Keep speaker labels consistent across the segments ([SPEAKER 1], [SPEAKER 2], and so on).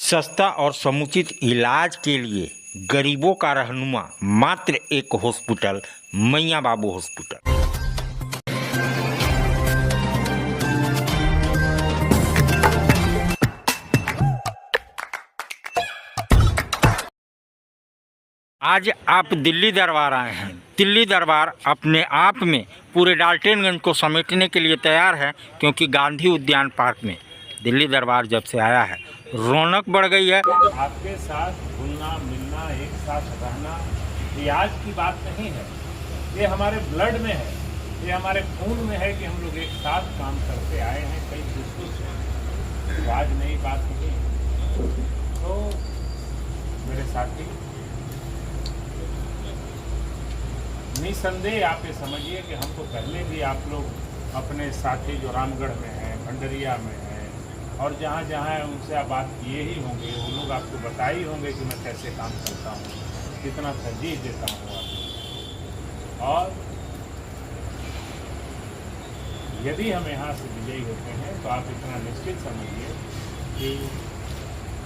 [SPEAKER 1] सस्ता और समुचित इलाज के लिए गरीबों का रहनुमा मात्र एक हॉस्पिटल, मैया बाबू हॉस्पिटल। आज आप दिल्ली दरबार आए हैं। दिल्ली दरबार अपने आप में पूरे डाल्टनगंज को समेटने के लिए तैयार है, क्योंकि गांधी उद्यान पार्क में दिल्ली दरबार जब से आया है रौनक बढ़ गई है।
[SPEAKER 2] आपके साथ घुलना मिलना, एक साथ रहना, ये आज की बात नहीं है, ये हमारे ब्लड में है, ये हमारे खून में है कि हम लोग एक साथ काम करते आए हैं कई दशकों से। तो आज नई बात नहीं है। तो मेरे साथी, निसंदेह आप ये समझिए कि हम तो पहले भी आप लोग अपने साथी जो रामगढ़ में हैं, भंडरिया में हैं और जहाँ जहाँ है उनसे आप बात किए ही होंगे, वो लोग आपको बताए ही होंगे कि मैं कैसे काम करता हूँ, कितना तरजीह देता हूँ आपको। और यदि हम यहाँ से विजयी होते हैं तो आप इतना निश्चित समझिए कि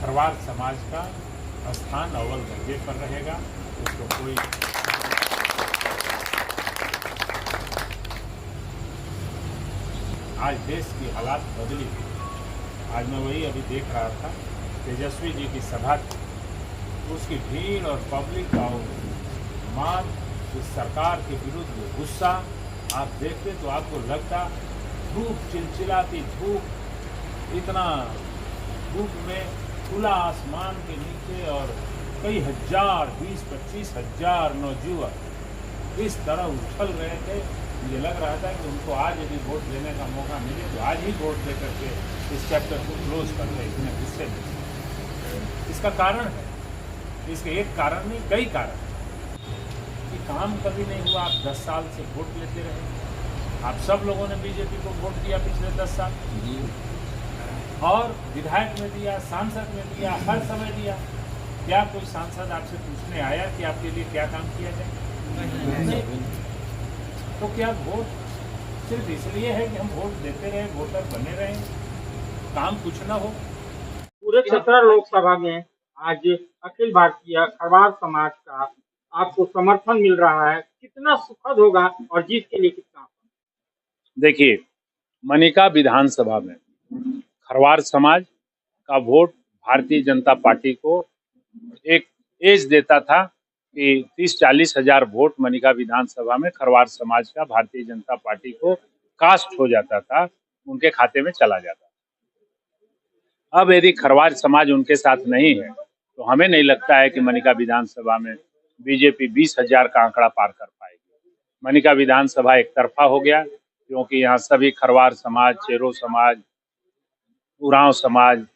[SPEAKER 2] खरवार समाज का स्थान अव्वल दर्जे पर रहेगा। उसको कोई आज देश की हालात बदली। आज मैं वही अभी देख रहा था, तेजस्वी जी की सभा थी, उसकी भीड़ और पब्लिक का मान, इस सरकार के विरुद्ध गुस्सा आप देखते तो आपको लगता धूप, चिलचिलाती धूप, इतना धूप में खुला आसमान के नीचे और कई हजार, 20-25 हजार नौजुवान इस तरह उछल रहे थे। मुझे लग रहा था कि उनको आज यदि वोट देने का मौका मिले तो आज ही वोट दे करके इस चैप्टर को क्लोज कर दे, इतने गुस्से में। इसका कारण है, इसके एक कारण नहीं कई कारण कि काम कभी नहीं हुआ। आप 10 साल से वोट लेते रहे, आप सब लोगों ने बीजेपी को वोट दिया पिछले 10 साल, और विधायक में दिया, सांसद में दिया, हर समय दिया। क्या कोई सांसद आपसे पूछने आया कि आपके लिए क्या काम किया जाए? नहीं। तो क्या वोट सिर्फ इसलिए है कि हम वोट देते रहे, वोटर बने रहे, काम कुछ ना हो?
[SPEAKER 3] पूरे 17 लोकसभा में आज अखिल भारतीय खरवार समाज का आपको समर्थन मिल रहा है, कितना सुखद होगा और जीत के लिए कितना?
[SPEAKER 2] देखिए, मनिका विधानसभा में खरवार समाज का वोट भारतीय जनता पार्टी को एक एज देता था कि 30-40 हजार वोट मनिका विधानसभा में खरवार समाज का भारतीय जनता पार्टी को कास्ट हो जाता था, उनके खाते में चला जाता था। अब यदि खरवार समाज उनके साथ नहीं है तो हमें नहीं लगता है कि मनिका विधानसभा में बीजेपी 20 हजार का आंकड़ा पार कर पाएगी। मनिका विधानसभा एक तरफा हो गया, क्योंकि यहाँ सभी खरवार समाज, चेरो समाज, उरांव समाज,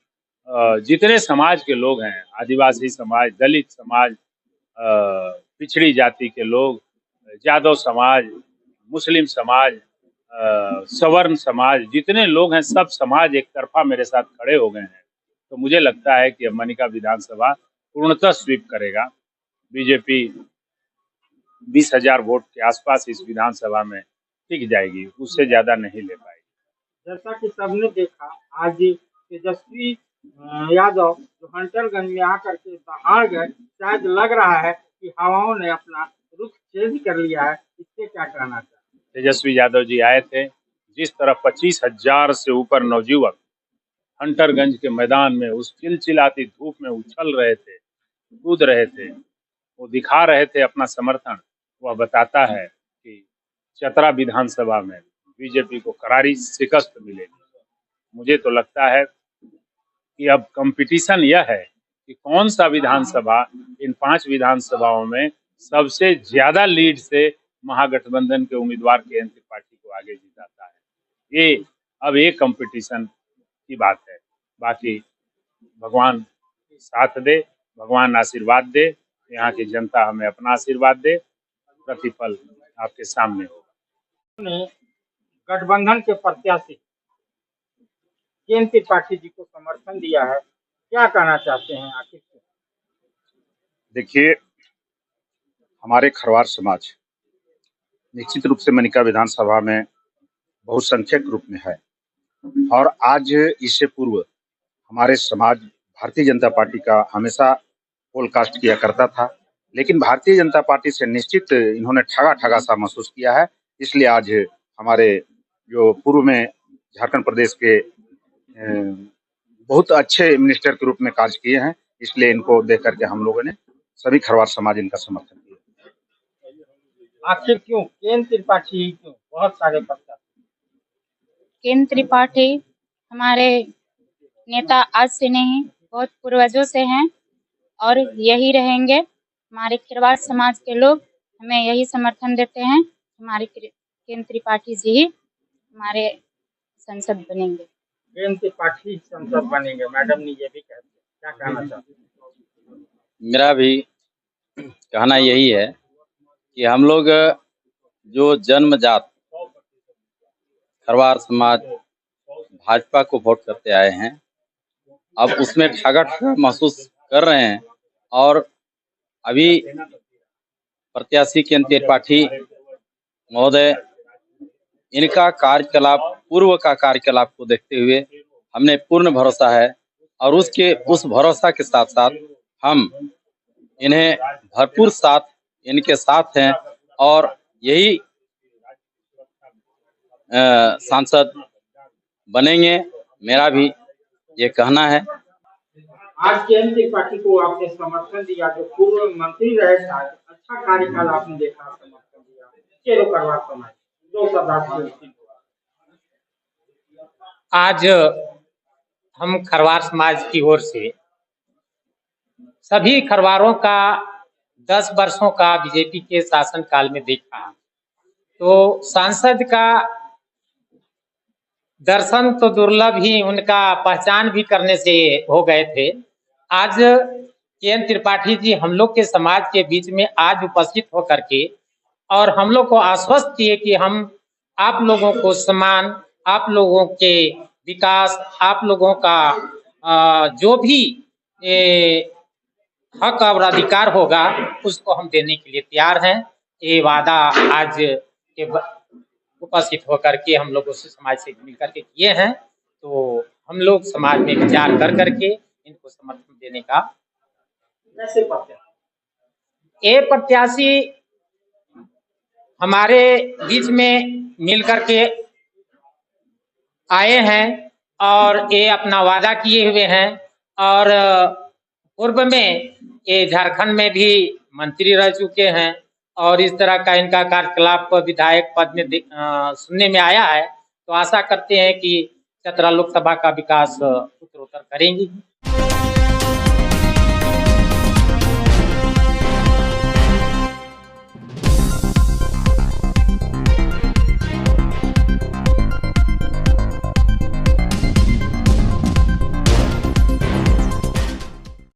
[SPEAKER 2] जितने समाज के लोग हैं, आदिवासी समाज, दलित समाज, पिछड़ी जाति के लोग, यादव समाज, मुस्लिम समाज, सवर्ण समाज, जितने लोग हैं सब समाज एक तरफा मेरे साथ खड़े हो गए हैं। तो मुझे लगता है कि अब मनिका विधानसभा पूर्णतः स्वीप करेगा। बीजेपी 20 हजार वोट के आसपास इस विधानसभा में टिक जाएगी, उससे ज्यादा नहीं ले पाएगी।
[SPEAKER 3] जैसा कि सबने देखा, आज तेजस्वी यादव जो हंटरगंज में आकर के दहाड़ गए, शायद लग रहा है कि हवाओं ने अपना रुख चेंज कर लिया है। इससे क्या कहना चाहिए?
[SPEAKER 2] तेजस्वी यादव जी आए थे, जिस तरह 25 हजार से ऊपर नौजुवक हंटरगंज के मैदान में उस चिलचिलाती धूप में उछल रहे थे, कूद रहे थे, वो दिखा रहे थे अपना समर्थन। वह बताता है कि चतरा विधानसभा में बीजेपी को करारी शिकस्त मिलेगी। मुझे तो लगता है कि अब कंपटीशन यह है कि कौन सा विधानसभा इन 5 विधानसभाओं में सबसे ज्यादा लीड से महागठबंधन के उम्मीदवार केंद्र पार्टी को आगे जिताता है। ये अब एक कंपटीशन की बात है। बाकी भगवान साथ दे, भगवान आशीर्वाद दे, यहाँ की जनता हमें अपना आशीर्वाद दे, प्रतिफल आपके सामने होगा।
[SPEAKER 3] गठबंधन के प्रत्याशी केंद्र पार्टी जी को समर्थन दिया है, क्या कहना चाहते हैं आखिर?
[SPEAKER 4] देखिए, हमारे खरवार समाज निश्चित रूप से मनिका विधानसभा में बहुसंख्यक रूप में है, और आज इससे पूर्व हमारे समाज भारतीय जनता पार्टी का हमेशा पोल कास्ट किया करता था, लेकिन भारतीय जनता पार्टी से निश्चित इन्होंने ठगा ठगा सा महसूस किया है। इसलिए आज हमारे जो पूर्व में झारखंड प्रदेश के बहुत अच्छे मिनिस्टर के रूप में कार्य किए हैं, इसलिए इनको देख करके हम लोगों ने सभी खरवार समाज इनका समर्थन किया।
[SPEAKER 3] आखिर क्यों केंद्र त्रिपाठी ही क्यों? बहुत सारे प्रत्याशी।
[SPEAKER 5] केंद्र त्रिपाठी हमारे नेता आज से नहीं, बहुत पूर्वजों से हैं और यही रहेंगे। हमारे खिरवार समाज के लोग हमें यही समर्थन देते हैं। हमारे केंद्र त्रिपाठी जी ही हमारे संसद बनेंगे।
[SPEAKER 3] केंद्र त्रिपाठी संसद बनेंगे, मैडम ने ये भी कह दिया, क्या कहना चाहते हैं?
[SPEAKER 6] मेरा भी कहना यही है कि हम लोग जो जन्मजात खरवार समाज भाजपा को वोट करते आए हैं, अब उसमें ठगा ठगा महसूस कर रहे हैं और अभी प्रत्याशी केंद्र त्रिपाठी महोदय इनका कार्यकलाप, पूर्व का कार्यकलाप को देखते हुए हमने पूर्ण भरोसा है और उस भरोसा के साथ साथ हम इन्हें भरपूर साथ इनके साथ हैं और यही सांसद बनेंगे, मेरा भी ये कहना है।
[SPEAKER 3] आज केंद्र त्रिपाठी को आपने समर्थन दिया, जो पूर्व मंत्री रहे शायद, अच्छा कार्यकाल आपने देखा, समर्थन दिया। चलो करवा समाज दो सदस्य।
[SPEAKER 7] आज हम खरवार समाज की ओर से सभी खरवारों का 10 वर्षों का बीजेपी के शासन काल में देखा, तो सांसद का दर्शन तो दुर्लभ ही, उनका पहचान भी करने से हो गए थे। आज केंद्र त्रिपाठी जी हम लोग के समाज के बीच में आज उपस्थित होकर के और हम लोग को आश्वस्त किए कि हम आप लोगों को सम्मान, आप लोगों के विकास, आप लोगों का जो भी हक और अधिकार होगा उसको हम देने के लिए तैयार हैं। ये वादा आज उपस्थित होकर के हम लोग उस समाज से मिलकर के किए हैं, तो हम लोग समाज में विचार कर करके इनको समर्थन देने का।
[SPEAKER 3] कैसे प्रत्याशी?
[SPEAKER 7] ये प्रत्याशी हमारे बीच में मिलकर के आए हैं और ये अपना वादा किए हुए हैं और पूर्व में ये झारखंड में भी मंत्री रह चुके हैं और इस तरह का इनका कार्यकलाप विधायक पद में सुनने में आया है, तो आशा करते हैं कि चतरा लोकसभा का विकास उत्तरोत्तर करेंगी।